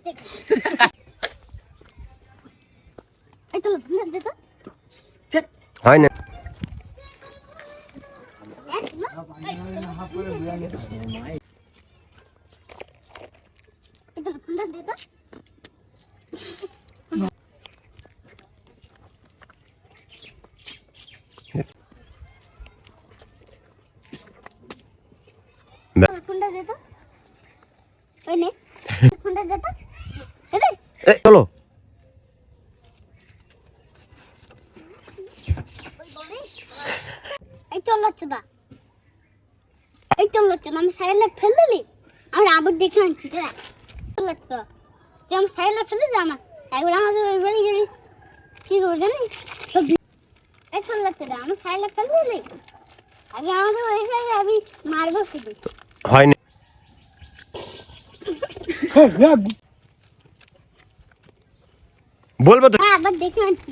এই তো দে তো হয় না এটা ঠান্ডা দে তো ঠান্ডা দে তো ওই নে ঠান্ডা দে তো চলো এই চলছে দা এই চলছে না আমি সাইলে ফেলে দিলি আর আবার দেখে আনছি রে চলছে যে আমি সাইলে ফেলে দিলাম একবার আমাদের বাড়ি গেলি কি করে জানি এই চলছে দা আমি সাইলে ফেলে দিলি আগে আমাদের ওই জায়গায় আমি মারবো শুধু হয় না বলবো তো আবার দেখে আনছি